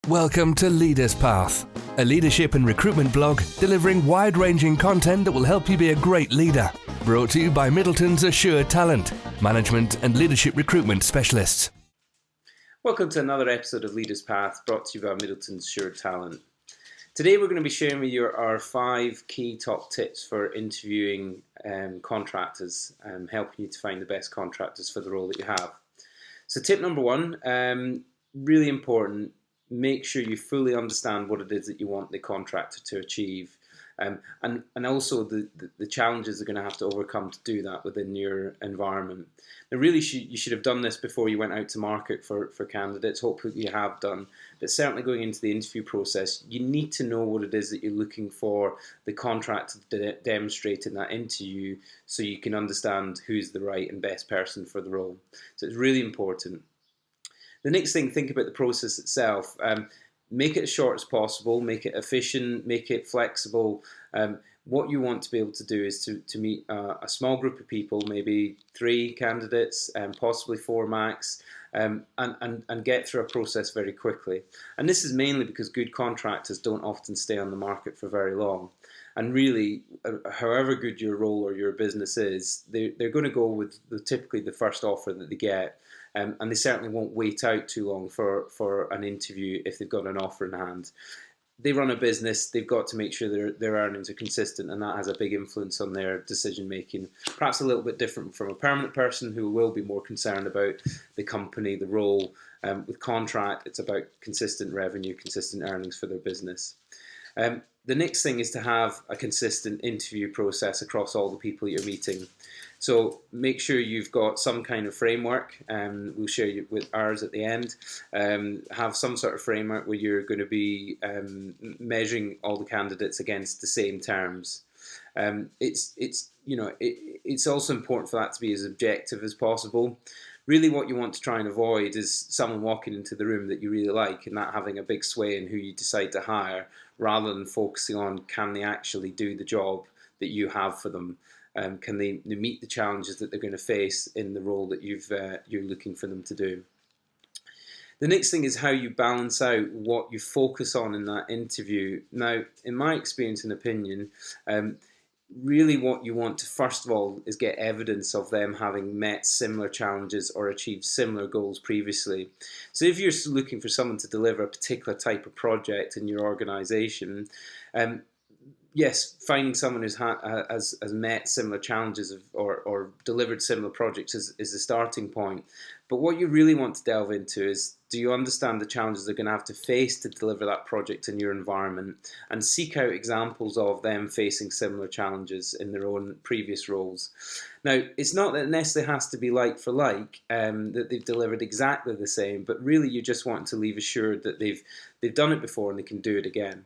Welcome to LEADERSPATH, a leadership and recruitment blog delivering wide-ranging content that will help you be a great leader. Brought to you by Middleton's Assured Talent, management and leadership recruitment specialists. Welcome to another episode of LEADERSPATH, brought to you by Middleton's Assured Talent. Today we're going to be sharing with you our 5 key top tips for interviewing contractors, helping you to find the best contractors for the role that you have. So tip number 1, really important. Make sure you fully understand what it is that you want the contractor to achieve, and also the challenges they're going to have to overcome to do that within your environment. Now, really, you should have done this before you went out to market for candidates. Hopefully you have done, but certainly going into the interview process, you need to know what it is that you're looking for the contractor to demonstrate in that interview, so you can understand who's the right and best person for the role. So it's really important. The next thing, think about the process itself. Make it as short as possible, make it efficient, make it flexible. What you want to be able to do is to meet a small group of people, maybe 3 candidates, possibly 4 max, and get through a process very quickly. And this is mainly because good contractors don't often stay on the market for very long. And really, however good your role or your business is, they're going to go with typically the first offer that they get. And they certainly won't wait out too long for an interview if they've got an offer in hand. They run a business, they've got to make sure their earnings are consistent, and that has a big influence on their decision making. Perhaps a little bit different from a permanent person who will be more concerned about the company, the role. With contract, it's about consistent revenue, consistent earnings for their business. The next thing is to have a consistent interview process across all the people you're meeting. So make sure you've got some kind of framework, we'll share you with ours at the end. Have some sort of framework where you're going to be measuring all the candidates against the same terms. It's also important for that to be as objective as possible. Really what you want to try and avoid is someone walking into the room that you really like and that having a big sway in who you decide to hire, rather than focusing on can they actually do the job that you have for them. Can they meet the challenges that they're going to face in the role that you're looking for them to do. The next thing is how you balance out what you focus on in that interview. Now, in my experience and opinion, really what you want to first of all is get evidence of them having met similar challenges or achieved similar goals previously. So if you're looking for someone to deliver a particular type of project in your organization, yes, finding someone who's has met similar challenges or delivered similar projects is the starting point. But what you really want to delve into is, do you understand the challenges they're going to have to face to deliver that project in your environment, and seek out examples of them facing similar challenges in their own previous roles. Now, it's not that it necessarily has to be like for like, that they've delivered exactly the same, but really you just want to leave assured that they've done it before and they can do it again.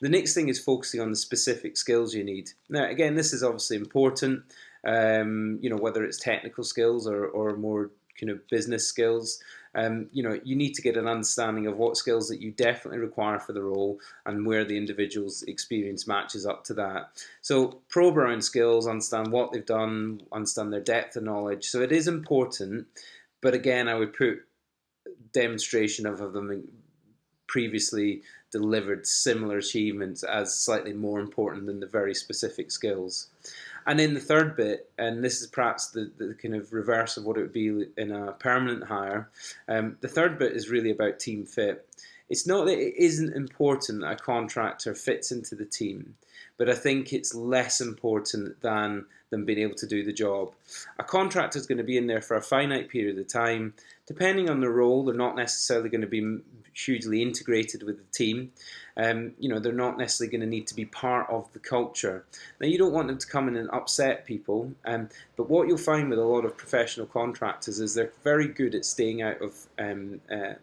The next thing is focusing on the specific skills you need. Now, again, this is obviously important, whether it's technical skills or more kind of business skills. You need to get an understanding of what skills that you definitely require for the role and where the individual's experience matches up to that. So probe around skills, understand what they've done, understand their depth of knowledge. So it is important, but again, I would put demonstration of them previously delivered similar achievements as slightly more important than the very specific skills. And then the third bit, and this is perhaps the kind of reverse of what it would be in a permanent hire, the third bit is really about team fit. It's not that it isn't important that a contractor fits into the team, but I think it's less important than them being able to do the job. A contractor is going to be in there for a finite period of time. Depending on the role, they're not necessarily going to be hugely integrated with the team. They're not necessarily going to need to be part of the culture. Now, you don't want them to come in and upset people, but what you'll find with a lot of professional contractors is they're very good at staying out of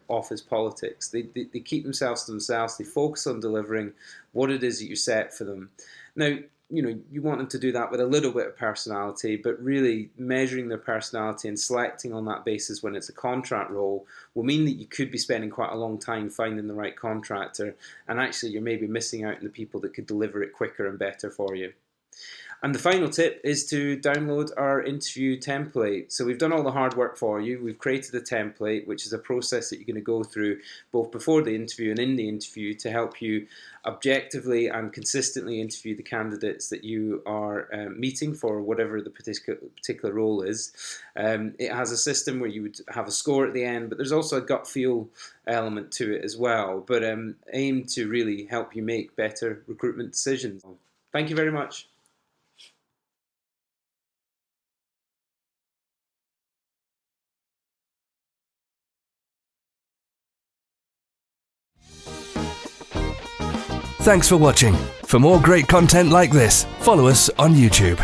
office politics. They keep themselves to themselves. They focus on delivering what it is that you set for them. Now, you want them to do that with a little bit of personality, but really measuring their personality and selecting on that basis when it's a contract role will mean that you could be spending quite a long time finding the right contractor, and actually you're maybe missing out on the people that could deliver it quicker and better for you. And the final tip is to download our interview template. So we've done all the hard work for you. We've created a template, which is a process that you're going to go through both before the interview and in the interview to help you objectively and consistently interview the candidates that you are meeting for whatever the particular role is. It has a system where you would have a score at the end, but there's also a gut feel element to it as well, but aim to really help you make better recruitment decisions. Thank you very much. Thanks for watching. For more great content like this, follow us on YouTube.